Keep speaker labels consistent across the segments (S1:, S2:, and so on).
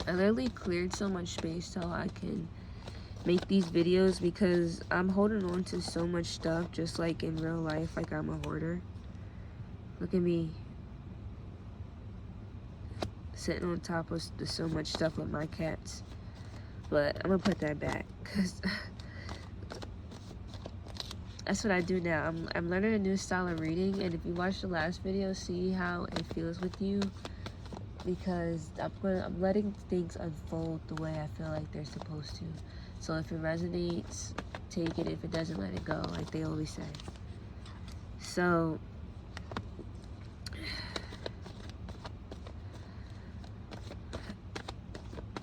S1: I literally cleared so much space so I can make these videos because I'm holding on to so much stuff just like in real life, like I'm a hoarder. Look at me sitting on top of so much stuff with my cats. But I'm gonna put that back because that's what I do now. I'm learning a new style of reading, and if you watch the last video, see how it feels with you, because I'm letting things unfold the way I feel like they're supposed to. So if it resonates, take it. If it doesn't, let it go, like they always say. So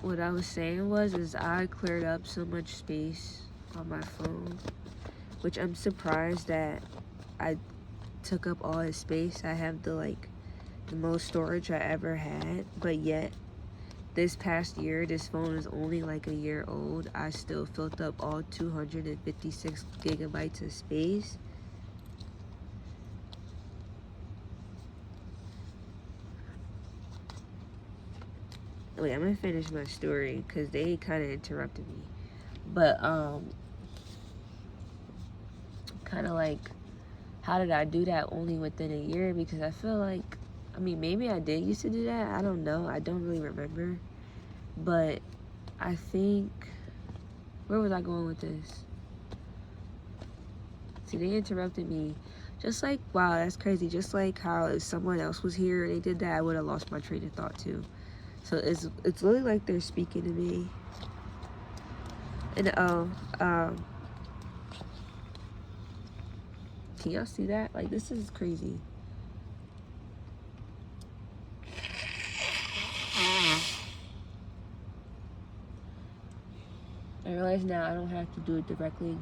S1: what I was saying is I cleared up so much space on my phone, which I'm surprised that I took up all his space. I have the most storage I ever had, but yet this past year, this phone is only like a year old, I still filled up all 256 gigabytes of space. Wait, I'm gonna finish my story because they kind of interrupted me. But kind of like, how did I do that only within a year? Because I feel like, I mean, maybe I did used to do that. I don't know. I don't really remember. But I think, where was I going with this? See, they interrupted me. Just like, wow, that's crazy. Just like how if someone else was here and they did that, I would have lost my train of thought too. So it's really like they're speaking to me. And can y'all see that? Like, this is crazy. I realize now I don't have to do it directly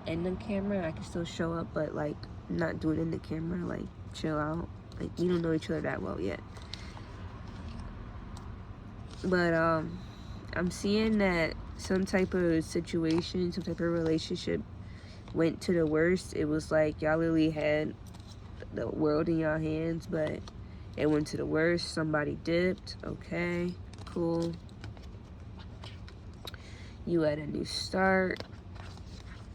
S1: in the camera. I can still show up, but like not do it in the camera. Like, chill out. Like, we don't know each other that well yet. But I'm seeing that some type of situation, some type of relationship went to the worst. It was like y'all literally had the world in y'all hands, but it went to the worst. Somebody dipped. Okay, cool. You had a new start.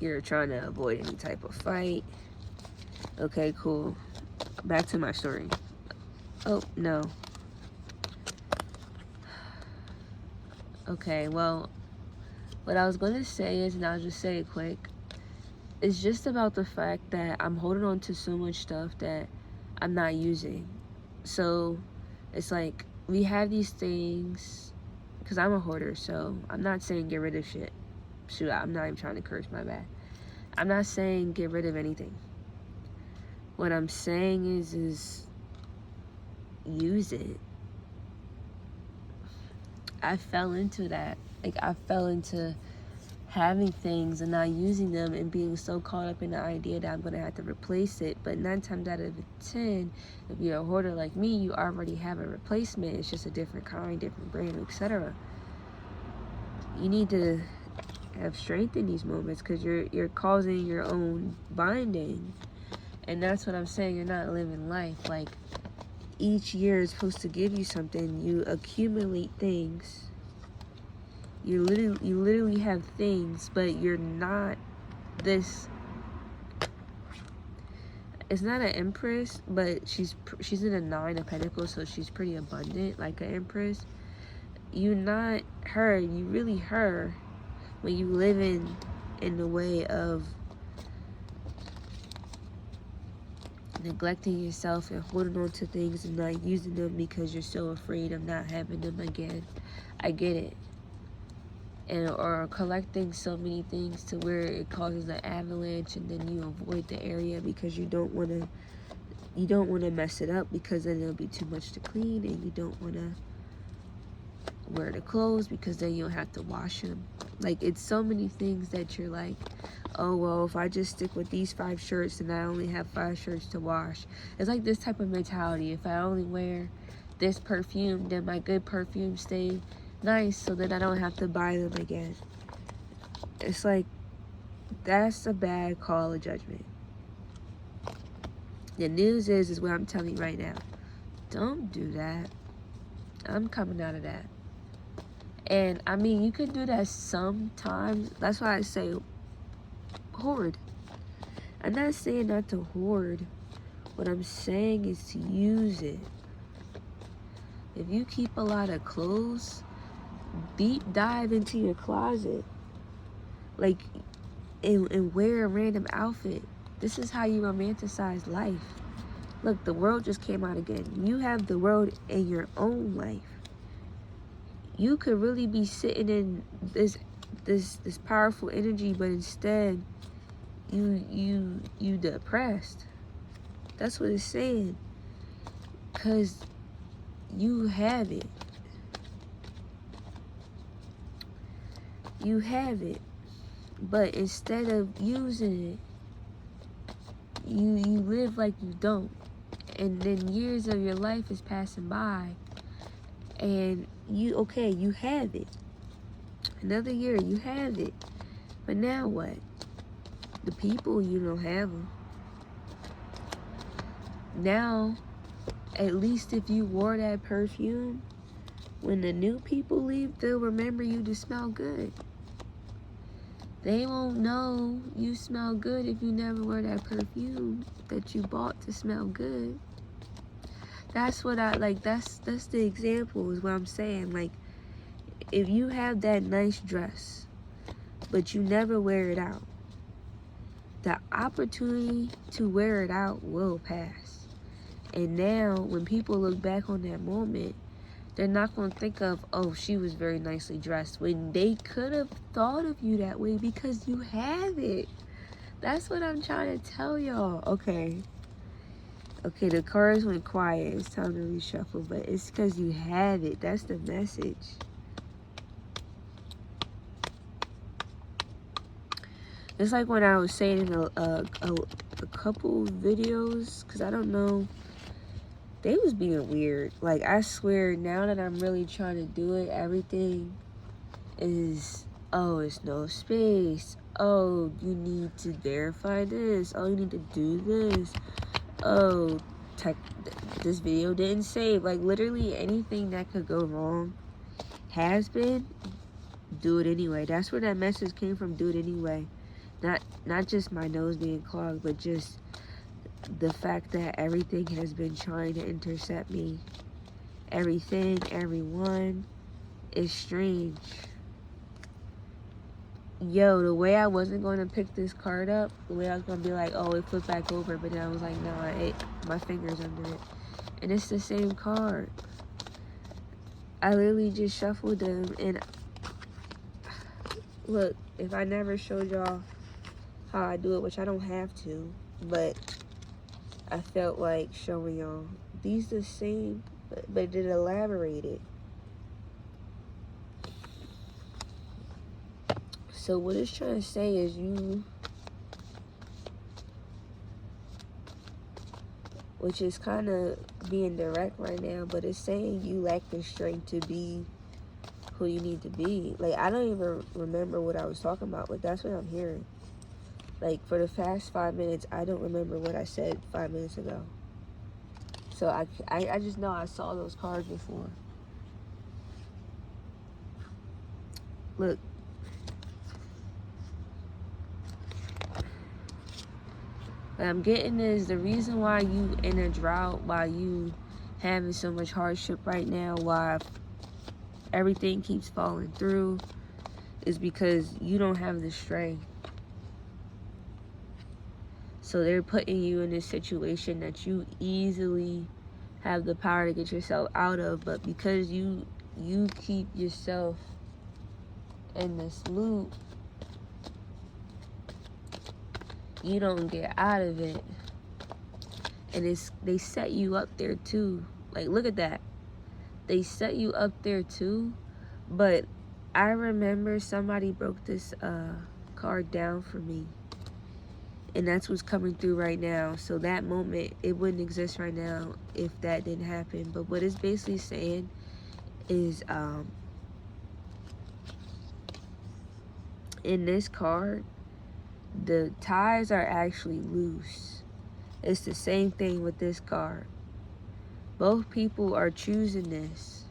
S1: You're trying to avoid any type of fight. Okay, cool. Back to my story. Oh, no. Okay, well, what I was going to say is, and I'll just say it quick, it's just about the fact that I'm holding on to so much stuff that I'm not using. So it's like we have these things, because I'm a hoarder, so I'm not saying get rid of shit. Shoot, I'm not even trying to curse, my bad. I'm not saying get rid of anything. What I'm saying is use it. I fell into that. Like, I fell into having things and not using them and being so caught up in the idea that I'm going to have to replace it. But 9 times out of 10, if you're a hoarder like me, you already have a replacement. It's just a different kind, different brand, etc. You need to have strength in these moments because you're causing your own binding. And that's what I'm saying. You're not living life. Like, each year is supposed to give you something. You accumulate things. You literally have things, but you're not this. It's not an empress, but she's in a 9 of Pentacles, so she's pretty abundant, like an empress. You're not her. You really her when you live in the way of neglecting yourself and holding on to things and not using them because you're so afraid of not having them again. I get it. And or collecting so many things to where it causes an avalanche, and then you avoid the area because you don't want to mess it up, because then it'll be too much to clean, and you don't want to wear the clothes because then you'll have to wash them. Like, it's so many things that you're like, oh, well, if I just stick with these 5 shirts and I only have 5 shirts to wash. It's like this type of mentality. If I only wear this perfume, then my good perfume stay nice, so that I don't have to buy them again. It's like, that's a bad call of judgment. The news is what I'm telling you right now. Don't do that. I'm coming out of that. And I mean, you could do that sometimes. That's why I say hoard. I'm not saying not to hoard. What I'm saying is to use it. If you keep a lot of clothes, deep dive into your closet. Like, and wear a random outfit. This is how you romanticize life. Look, the world just came out again. You have the world in your own life. You could really be sitting in this powerful energy, but instead you depressed. That's what it's saying. Cause you have it. You have it. But instead of using it, you live like you don't. And then years of your life is passing by. And you have it. Another year, you have it. But now what? The people, you don't have them. Now, at least if you wore that perfume, when the new people leave, they'll remember you to smell good. They won't know you smell good if you never wear that perfume that you bought to smell good. That's what I like. That's the example is what I'm saying. Like, if you have that nice dress, but you never wear it out, the opportunity to wear it out will pass. And now, when people look back on that moment, they're not going to think of, oh, she was very nicely dressed, when they could have thought of you that way because you have it. That's what I'm trying to tell y'all. Okay, the cards went quiet. It's time to reshuffle, but it's because you have it. That's the message. It's like when I was saying in a couple videos, because I don't know, they was being weird. Like, I swear, now that I'm really trying to do it, everything is, oh, it's no space. Oh, you need to verify this. Oh, you need to do this. Oh, this video didn't save. Like, literally anything that could go wrong has been, do it anyway. That's where that message came from, do it anyway. Not just my nose being clogged, but just the fact that everything has been trying to intercept me. Everything, everyone is strange. Yo, the way I wasn't going to pick this card up, the way I was going to be like, oh, it flipped back over, but then I was like, nah, my finger's under it. And it's the same card. I literally just shuffled them, and look, if I never showed y'all how I do it, which I don't have to, but I felt like showing y'all. These the same, but it elaborated. So what it's trying to say is you, which is kind of being direct right now, but it's saying you lack the strength to be who you need to be. Like, I don't even remember what I was talking about, but that's what I'm hearing. Like, for the past 5 minutes, I don't remember what I said 5 minutes ago. So I just know I saw those cards before. Look. What I'm getting is the reason why you in a drought, why you having so much hardship right now, why everything keeps falling through, is because you don't have the strength. So they're putting you in this situation that you easily have the power to get yourself out of, but because you keep yourself in this loop, you don't get out of it. And they set you up there too. Like, look at that. They set you up there too. But I remember somebody broke this card down for me. And that's what's coming through right now. So that moment, it wouldn't exist right now if that didn't happen. But what it's basically saying is, in this card, the ties are actually loose. It's the same thing with this card. Both people are choosing this.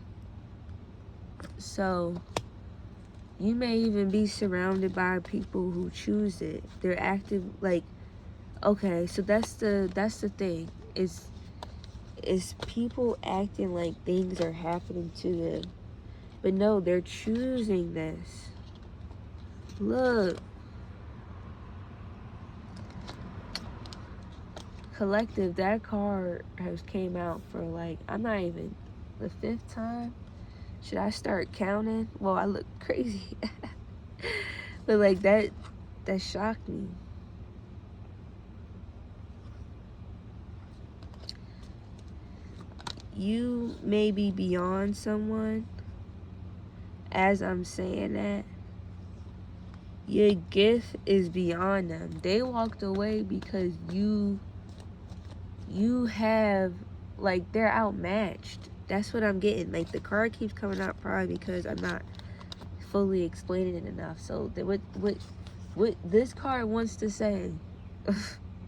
S1: So You may even be surrounded by people who choose it. They're active, like, okay, so that's the thing. Is people acting like things are happening to them. But no, they're choosing this. Look. Collective, that card has came out for like, I'm not even the 5th time. Should I start counting? Well, I look crazy. But like that shocked me. You may be beyond someone. As I'm saying that, your gift is beyond them. They walked away because you have, like, they're outmatched. That's what I'm getting. Like, the card keeps coming out probably because I'm not fully explaining it enough. So what this card wants to say,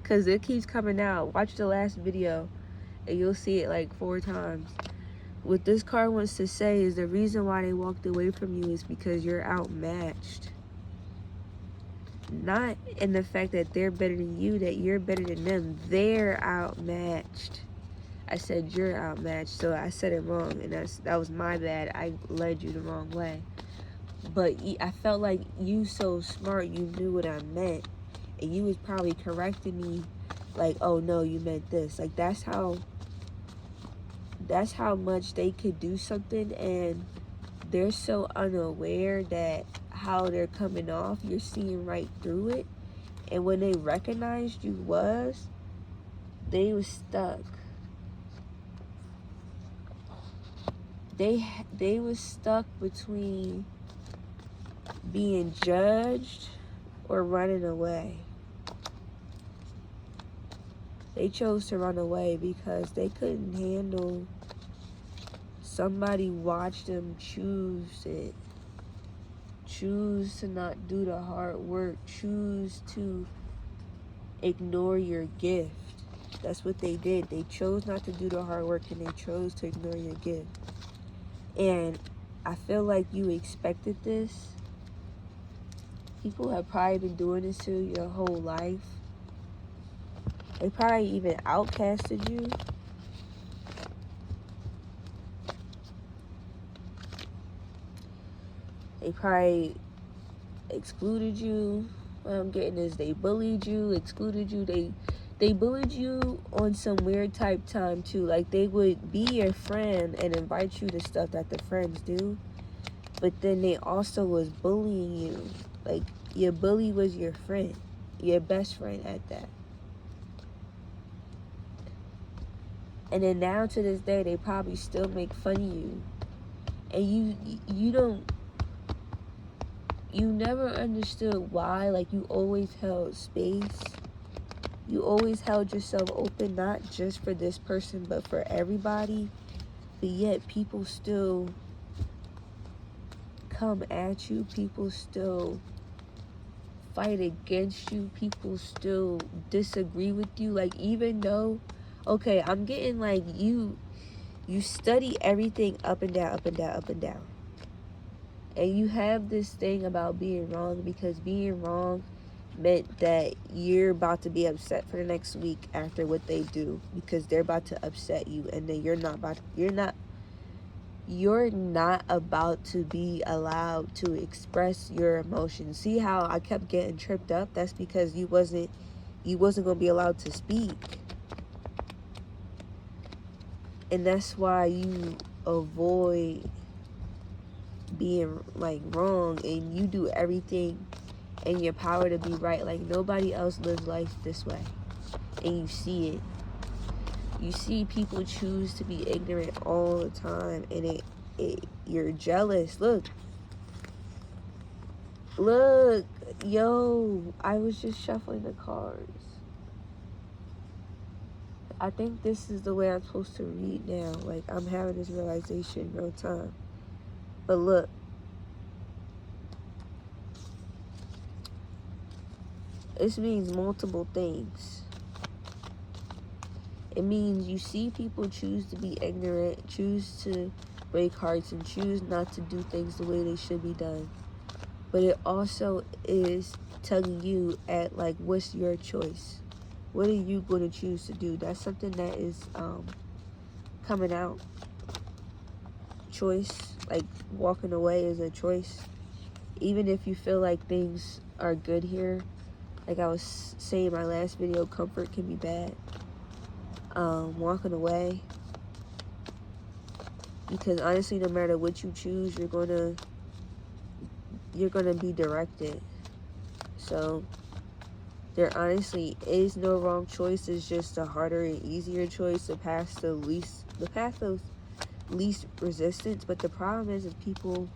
S1: because it keeps coming out. Watch the last video and you'll see it like 4 times. What this card wants to say is the reason why they walked away from you is because you're outmatched. Not in the fact that they're better than you, that you're better than them. They're outmatched. I said you're outmatched, so I said it wrong, and that was my bad. I led you the wrong way. But I felt like you so smart, you knew what I meant, and you was probably correcting me, like, oh no, you meant this. Like, that's how much they could do something, and they're so unaware that how they're coming off, you're seeing right through it. And when they recognized you they was stuck. They was stuck between being judged or running away. They chose to run away because they couldn't handle somebody watch them choose it. Choose to not do the hard work. Choose to ignore your gift. That's what they did. They chose not to do the hard work and they chose to ignore your gift. And I feel like you expected this. People have probably been doing this to you your whole life. They probably even outcasted you. They probably excluded you. What I'm getting is they bullied you, excluded you. They bullied you on some weird type time too. Like, they would be your friend and invite you to stuff that the friends do. But then they also was bullying you. Like, your bully was your friend. Your best friend at that. And then now to this day, they probably still make fun of you. And you never understood why. Like, you always held space. You always held yourself open, not just for this person, but for everybody. But yet people still come at you. People still fight against you. People still disagree with you. Like, even though, okay, I'm getting like you study everything up and down, up and down, up and down. And you have this thing about being wrong, because being wrong meant that you're about to be upset for the next week after what they do, because they're about to upset you, and then you're not about to be allowed to express your emotions. See how I kept getting tripped up? That's because you wasn't gonna be allowed to speak. And that's why you avoid being like wrong, and you do everything in your power to be right. Like, nobody else lives life this way, and you see it. You see people choose to be ignorant all the time, and you're jealous. Look, yo, I was just shuffling the cards. I think this is the way I'm supposed to read now. Like, I'm having this realization in real time. But look, this means multiple things. It means you see people choose to be ignorant, choose to break hearts, and choose not to do things the way they should be done. but it also is tugging you at, like, what's your choice? What are you going to choose to do? That's something that is coming out. Choice, like walking away is a choice. Even if you feel like things are good here, like I was saying in my last video, comfort can be bad. Walking away, because honestly, no matter what you choose, you're gonna be directed. So there honestly is no wrong choice. It's just a harder and easier choice to pass the path of least resistance. But the problem is if people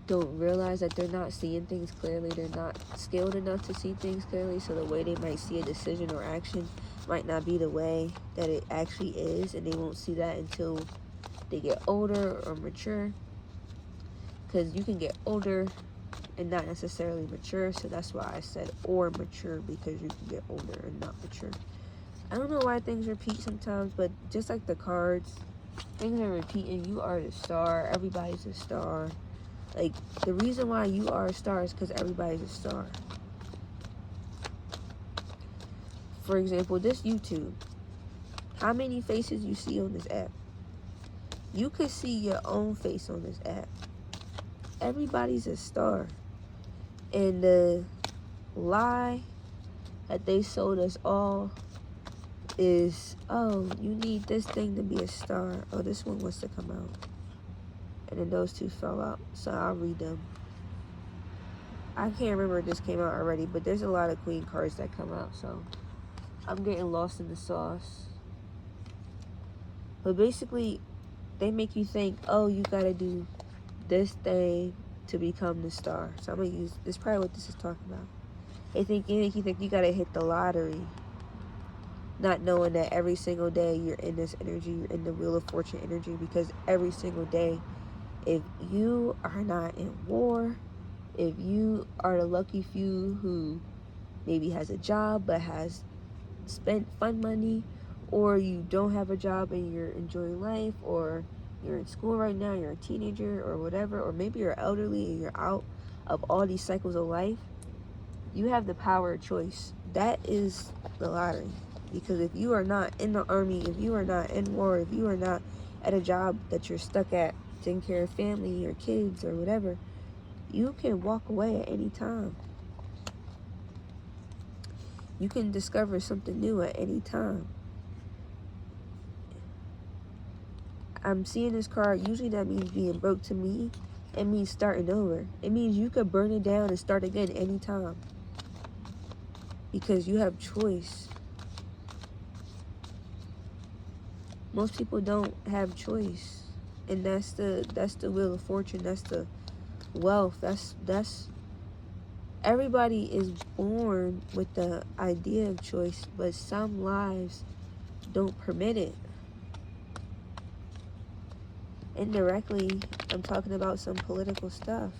S1: don't realize that they're not seeing things clearly, they're not skilled enough to see things clearly, so the way they might see a decision or action might not be the way that it actually is, and they won't see that until they get older or mature, because you can get older and not necessarily mature. So that's why I said or mature, because you can get older and not mature. I don't know why things repeat sometimes, but just like the cards, things are repeating. You are the star. Everybody's a star. Like, the reason why you are a star is because everybody's a star. For example, this YouTube. How many faces you see on this app? You could see your own face on this app. Everybody's a star. And the lie that they sold us all is, oh, you need this thing to be a star. Oh, this one wants to come out. And then those two fell out. So I'll read them. I can't remember if this came out already, but there's a lot of queen cards that come out, so I'm getting lost in the sauce. But basically, they make you think, oh, you gotta do this thing to become the star. So I'm gonna use, this is probably what this is talking about. They make you think you gotta hit the lottery, not knowing that every single day you're in this energy, you're in the Wheel of Fortune energy, because every single day, if you are not in war, if you are the lucky few who maybe has a job but has spent fun money, or you don't have a job and you're enjoying life, or you're in school right now, you're a teenager or whatever, or maybe you're elderly and you're out of all these cycles of life, you have the power of choice. That is the lottery. Because if you are not in the army, if you are not in war, if you are not at a job that you're stuck at, taking care of family or kids or whatever, you can walk away at any time. You can discover something new at any time. I'm seeing this card. Usually that means being broke. To me, it means starting over. It means you could burn it down and start again anytime, because you have choice. Most people don't have choice, and that's the Wheel of Fortune. That's the wealth. That's everybody is born with the idea of choice, but some lives don't permit it. Indirectly, I'm talking about some political stuff,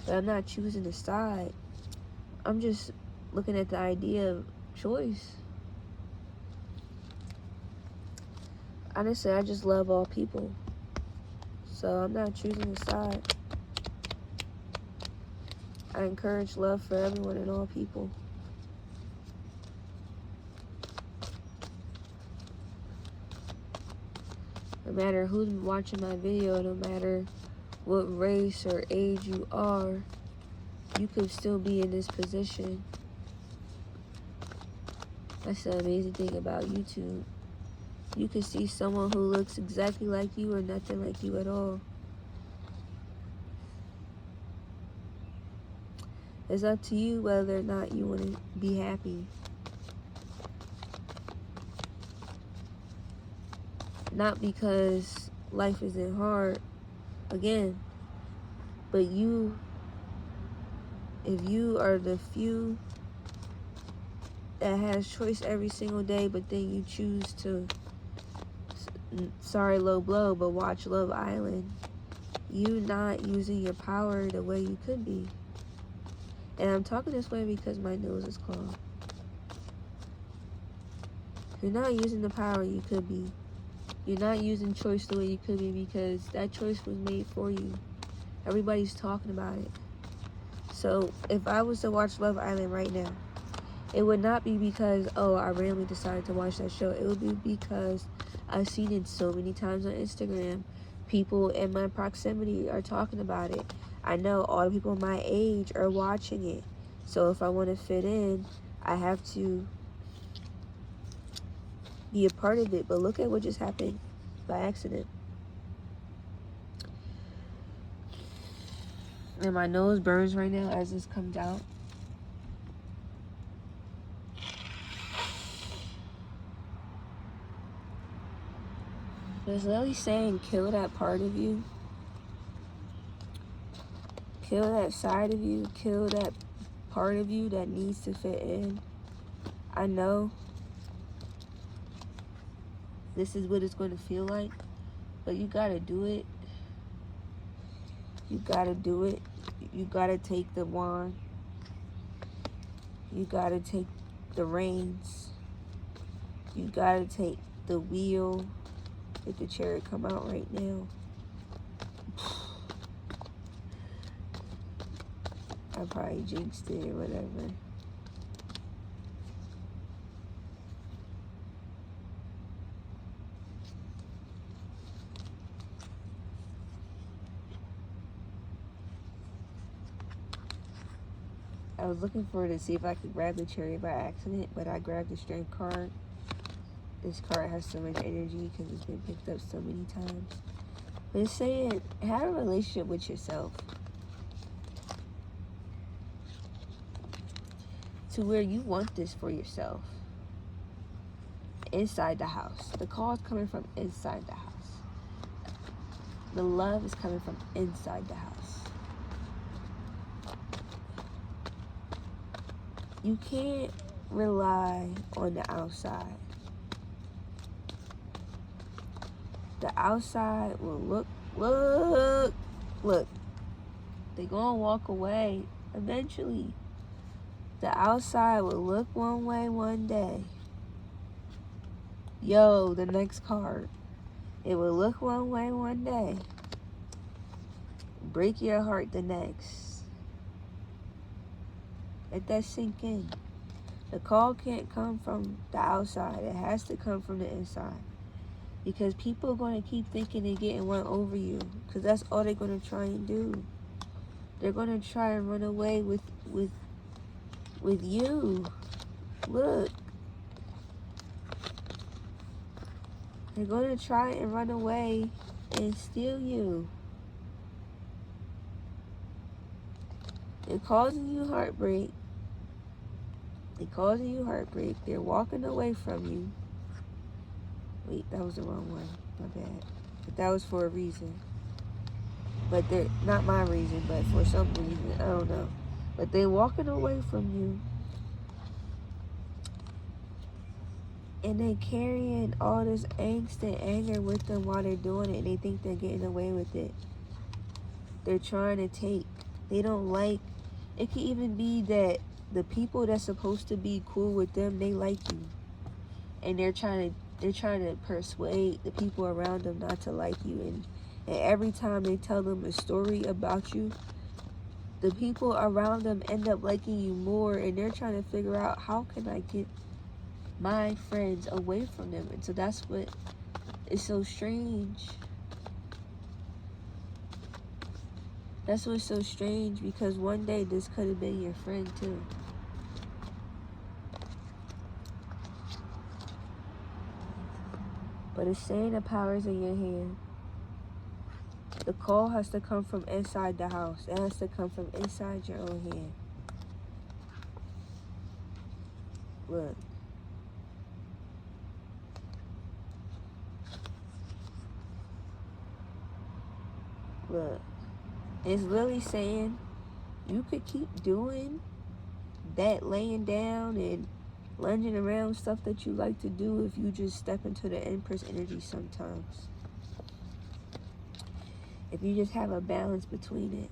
S1: but I'm not choosing a side. I'm just looking at the idea of choice. Honestly, I just love all people, so I'm not choosing a side. I encourage love for everyone and all people. No matter who's watching my video, no matter what race or age you are, you could still be in this position. That's the amazing thing about YouTube. You can see someone who looks exactly like you or nothing like you at all. It's up to you whether or not you want to be happy. Not because life isn't hard, again, but if you are the few that has choice every single day, but then you choose to, sorry, low blow, but watch Love Island, you not using your power the way you could be. And I'm talking this way because my nose is clogged. You're not using the power you could be. You're not using choice the way you could be, because that choice was made for you. Everybody's talking about it. So if I was to watch Love Island right now, it would not be because, oh, I randomly decided to watch that show. It would be because I've seen it so many times on Instagram. People in my proximity are talking about it. I know all the people my age are watching it. So if I want to fit in, I have to be a part of it. But look at what just happened by accident. And my nose burns right now as this comes out. It's literally saying kill that part of you. Kill that side of you. Kill that part of you that needs to fit in. I know this is what it's going to feel like, but you gotta do it. You gotta do it. You gotta take the wand. You gotta take the reins. You gotta take the wheel. If the chariot come out right now. I probably jinxed it or whatever. I was looking for it to see if I could grab the chariot by accident, but I grabbed the strength card. This card has so much energy because it's been picked up so many times. But it's saying, have a relationship with yourself. To where you want this for yourself. Inside the house. The call is coming from inside the house. The love is coming from inside the house. You can't rely on the outside. The outside will look. They're gonna walk away eventually. The outside will look one way one day. Yo, the next card. It will look one way one day. Break your heart the next. Let that sink in. The call can't come from the outside. It has to come from the inside. Because people are going to keep thinking they're getting one over you. Because that's all they're going to try and do. They're going to try and run away with you. Look. They're going to try and run away and steal you. They're causing you heartbreak. They're causing you heartbreak. They're walking away from you. Wait, that was the wrong one. My bad. But that was for a reason. But they're not my reason, but for some reason. I don't know. But they're walking away from you. And they're carrying all this angst and anger with them while they're doing it. And they think they're getting away with it. They're trying to take. They don't like. It could even be that the people that's supposed to be cool with them, they like you. And they're trying to persuade the people around them not to like you. And every time they tell them a story about you, the people around them end up liking you more. And they're trying to figure out, how can I get my friends away from them? And so that's what is so strange. That's what's so strange, because one day this could have been your friend too. But it's saying the power's in your hand. The call has to come from inside the house. It has to come from inside your own hand. Look. Look. It's literally saying you could keep doing that, laying down and lunging around, stuff that you like to do, if you just step into the Empress energy sometimes. If you just have a balance between it.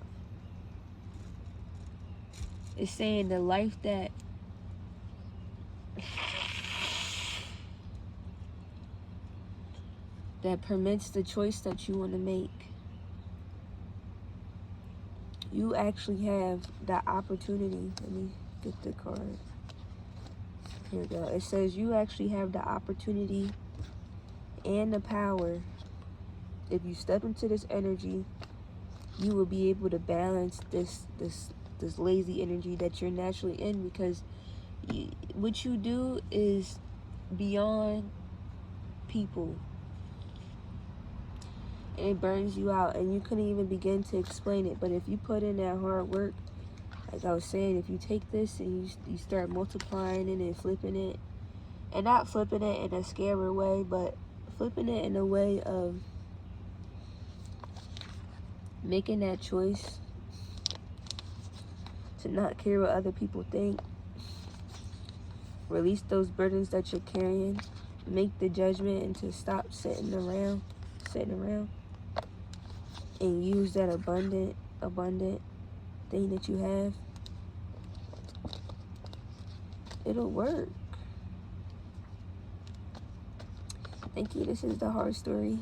S1: It's saying the life that permits the choice that you want to make. you actually have the opportunity. Let me get the card. Here we go. It says you actually have the opportunity and the power. If you step into this energy, you will be able to balance this lazy energy that you're naturally in, because what you do is beyond people, and it burns you out, and you couldn't even begin to explain it. But if you put in that hard work, like I was saying, if you take this and you start multiplying it and flipping it, and not flipping it in a scary way, but flipping it in a way of making that choice to not care what other people think, release those burdens that you're carrying, make the judgment, and to stop sitting around, and use that abundant thing that you have, it'll work. Thank you. This is the heart story.